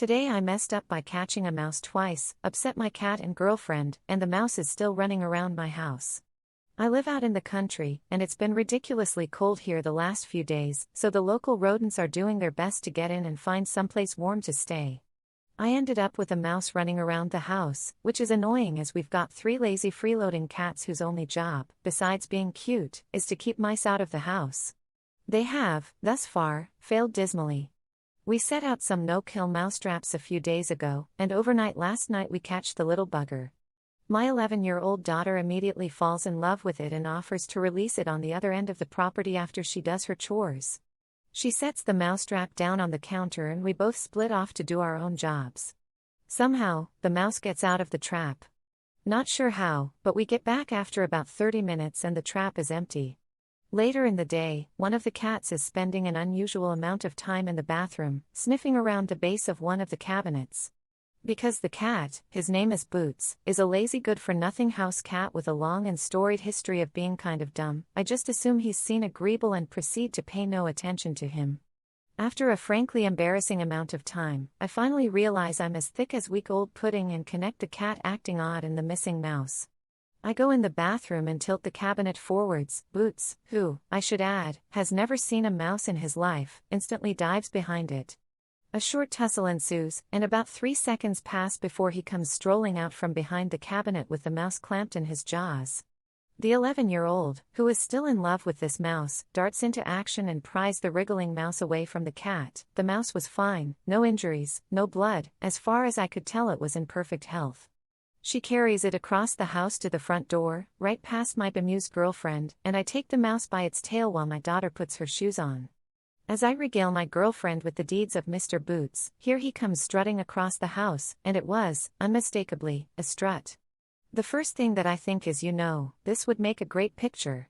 Today I messed up by catching a mouse twice, upset my cat and girlfriend, and the mouse is still running around my house. I live out in the country, and it's been ridiculously cold here the last few days, so the local rodents are doing their best to get in and find someplace warm to stay. I ended up with a mouse running around the house, which is annoying as we've got 3 lazy freeloading cats whose only job, besides being cute, is to keep mice out of the house. They have, thus far, failed dismally. We set out some no-kill mouse traps a few days ago, and overnight last night we catched the little bugger. My 11-year-old daughter immediately falls in love with it and offers to release it on the other end of the property after she does her chores. She sets the mousetrap down on the counter and we both split off to do our own jobs. Somehow, the mouse gets out of the trap. Not sure how, but we get back after about 30 minutes and the trap is empty. Later in the day, one of the cats is spending an unusual amount of time in the bathroom, sniffing around the base of one of the cabinets. Because the cat, his name is Boots, is a lazy good-for-nothing house cat with a long and storied history of being kind of dumb, I just assume he's seen a greeble and proceed to pay no attention to him. After a frankly embarrassing amount of time, I finally realize I'm as thick as week-old pudding and connect the cat acting odd and the missing mouse. I go in the bathroom and tilt the cabinet forwards. Boots, who, I should add, has never seen a mouse in his life, instantly dives behind it. A short tussle ensues, and about 3 seconds pass before he comes strolling out from behind the cabinet with the mouse clamped in his jaws. The 11-year-old, who is still in love with this mouse, darts into action and pries the wriggling mouse away from the cat. The mouse was fine, no injuries, no blood, as far as I could tell it was in perfect health. She carries it across the house to the front door, right past my bemused girlfriend, and I take the mouse by its tail while my daughter puts her shoes on. As I regale my girlfriend with the deeds of Mr. Boots, here he comes strutting across the house, and it was, unmistakably, a strut. The first thing that I think is this would make a great picture.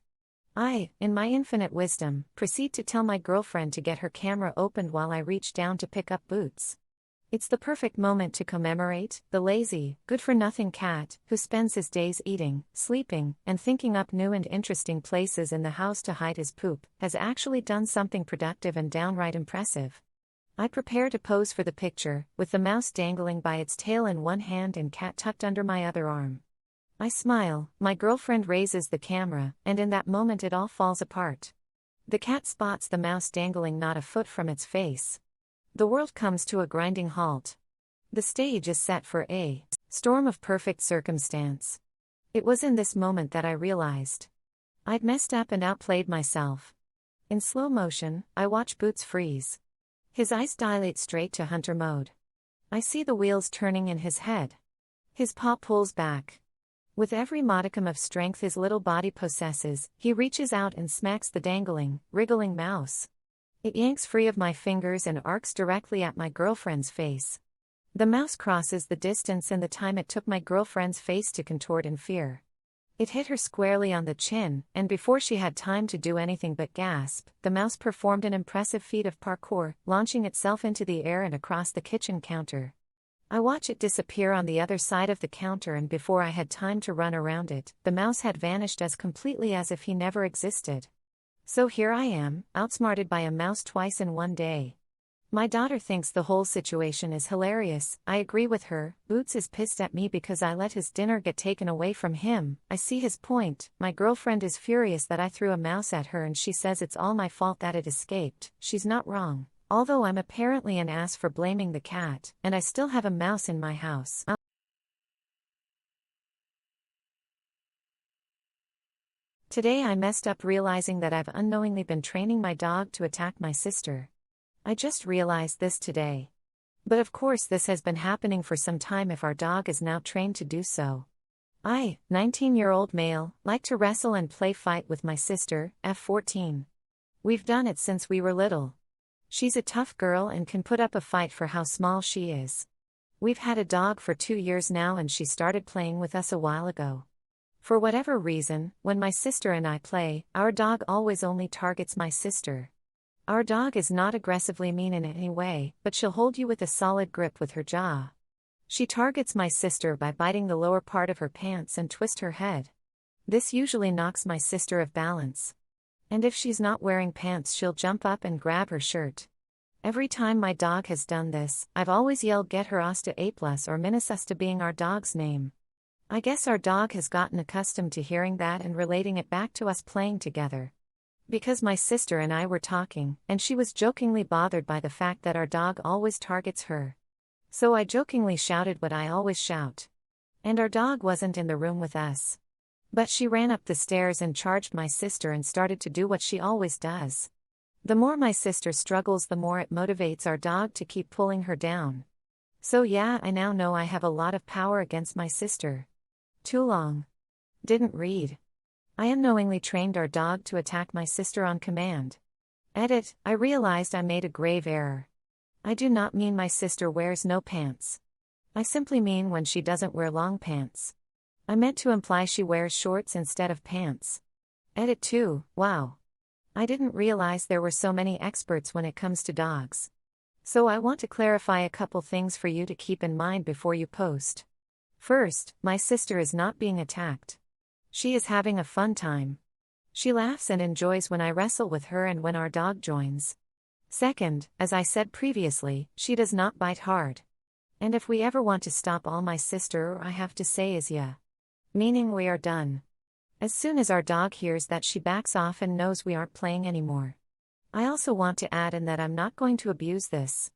I, in my infinite wisdom, proceed to tell my girlfriend to get her camera opened while I reach down to pick up Boots. It's the perfect moment to commemorate the lazy, good-for-nothing cat, who spends his days eating, sleeping, and thinking up new and interesting places in the house to hide his poop, has actually done something productive and downright impressive. I prepare to pose for the picture, with the mouse dangling by its tail in one hand and cat tucked under my other arm. I smile, my girlfriend raises the camera, and in that moment it all falls apart. The cat spots the mouse dangling not a foot from its face. The world comes to a grinding halt. The stage is set for a storm of perfect circumstance. It was in this moment that I realized I'd messed up and outplayed myself. In slow motion, I watch Boots freeze. His eyes dilate straight to hunter mode. I see the wheels turning in his head. His paw pulls back. With every modicum of strength his little body possesses, he reaches out and smacks the dangling, wriggling mouse. It yanks free of my fingers and arcs directly at my girlfriend's face. The mouse crosses the distance and the time it took my girlfriend's face to contort in fear. It hit her squarely on the chin, and before she had time to do anything but gasp, the mouse performed an impressive feat of parkour, launching itself into the air and across the kitchen counter. I watch it disappear on the other side of the counter, and before I had time to run around it, the mouse had vanished as completely as if he never existed. So here I am, outsmarted by a mouse twice in one day. My daughter thinks the whole situation is hilarious. I agree with her. Boots is pissed at me because I let his dinner get taken away from him. I see his point. My girlfriend is furious that I threw a mouse at her and she says it's all my fault that it escaped. She's not wrong. Although I'm apparently an ass for blaming the cat, and I still have a mouse in my house. Today I messed up realizing that I've unknowingly been training my dog to attack my sister. I just realized this today. But of course this has been happening for some time if our dog is now trained to do so. I, 19-year-old male, like to wrestle and play fight with my sister, F14. We've done it since we were little. She's a tough girl and can put up a fight for how small she is. We've had a dog for 2 years now and she started playing with us a while ago. For whatever reason, when my sister and I play, our dog always only targets my sister. Our dog is not aggressively mean in any way, but she'll hold you with a solid grip with her jaw. She targets my sister by biting the lower part of her pants and twist her head. This usually knocks my sister off balance. And if she's not wearing pants she'll jump up and grab her shirt. Every time my dog has done this, I've always yelled get her us to A plus or minus us to being our dog's name. I guess our dog has gotten accustomed to hearing that and relating it back to us playing together. Because my sister and I were talking, and she was jokingly bothered by the fact that our dog always targets her. So I jokingly shouted what I always shout. And our dog wasn't in the room with us. But she ran up the stairs and charged my sister and started to do what she always does. The more my sister struggles, the more it motivates our dog to keep pulling her down. So yeah, I now know I have a lot of power against my sister. Too long. Didn't read. I unknowingly trained our dog to attack my sister on command. Edit, I realized I made a grave error. I do not mean my sister wears no pants. I simply mean when she doesn't wear long pants. I meant to imply she wears shorts instead of pants. Edit 2, wow. I didn't realize there were so many experts when it comes to dogs. So I want to clarify a couple things for you to keep in mind before you post. First, my sister is not being attacked. She is having a fun time. She laughs and enjoys when I wrestle with her and when our dog joins. Second, as I said previously, she does not bite hard. And if we ever want to stop, all my sister or I have to say is yeah. Meaning we are done. As soon as our dog hears that, she backs off and knows we aren't playing anymore. I also want to add in that I'm not going to abuse this.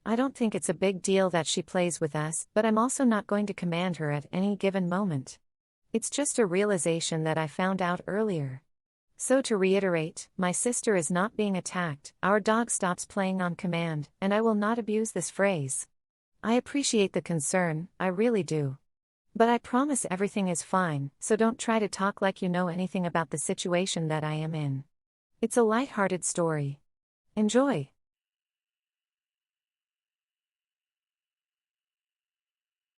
I don't think it's a big deal that she plays with us, but I'm also not going to command her at any given moment. It's just a realization that I found out earlier. So to reiterate, my sister is not being attacked, our dog stops playing on command, and I will not abuse this phrase. I appreciate the concern, I really do. But I promise everything is fine, so don't try to talk like you know anything about the situation that I am in. It's a light-hearted story. Enjoy.